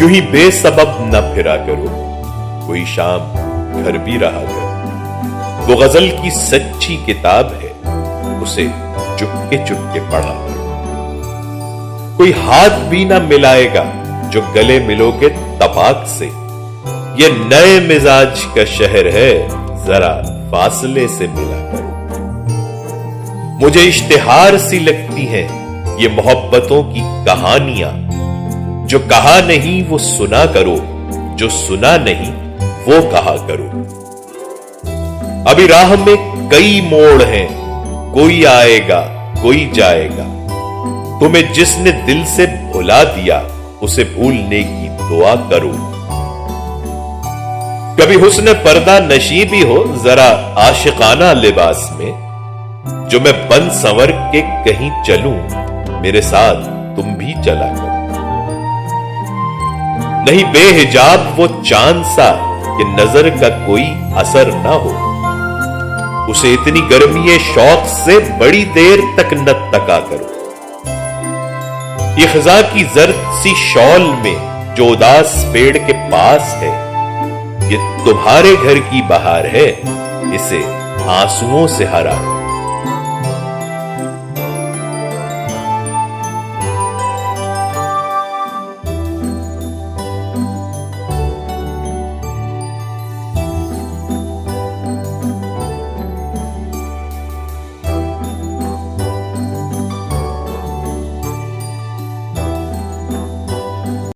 यूं ही बेसबब न फिरा करो, कोई शाम घर भी रहा करो। वो गजल की सच्ची किताब है, उसे चुपके चुपके पढ़ा करो। कोई हाथ भी ना मिलाएगा जो गले मिलोगे तपाक से। ये नए मिजाज का शहर है, जरा फासले से मिला करो। मुझे इश्तिहार सी लगती हैं ये मोहब्बतों की कहानियां। जो कहा नहीं वो सुना करो, जो सुना नहीं वो कहा करो। अभी राह में कई मोड़ हैं, कोई आएगा कोई जाएगा। तुम्हें जिसने दिल से भुला दिया उसे भूलने की दुआ करो। कभी हुस्न पर्दा नशी भी हो जरा आशिकाना लिबास में। जो मैं बन संवर के कहीं चलूं, मेरे साथ तुम भी चला करो। नहीं बेहिजाब वो चांद सा कि नजर का कोई असर ना हो। उसे इतनी गर्मी शौक से बड़ी देर तक न तका करो। ये खजा की जर्द सी शॉल में जो उदास पेड़ के पास है, ये तुम्हारे घर की बहार है, इसे आंसुओं से हरा।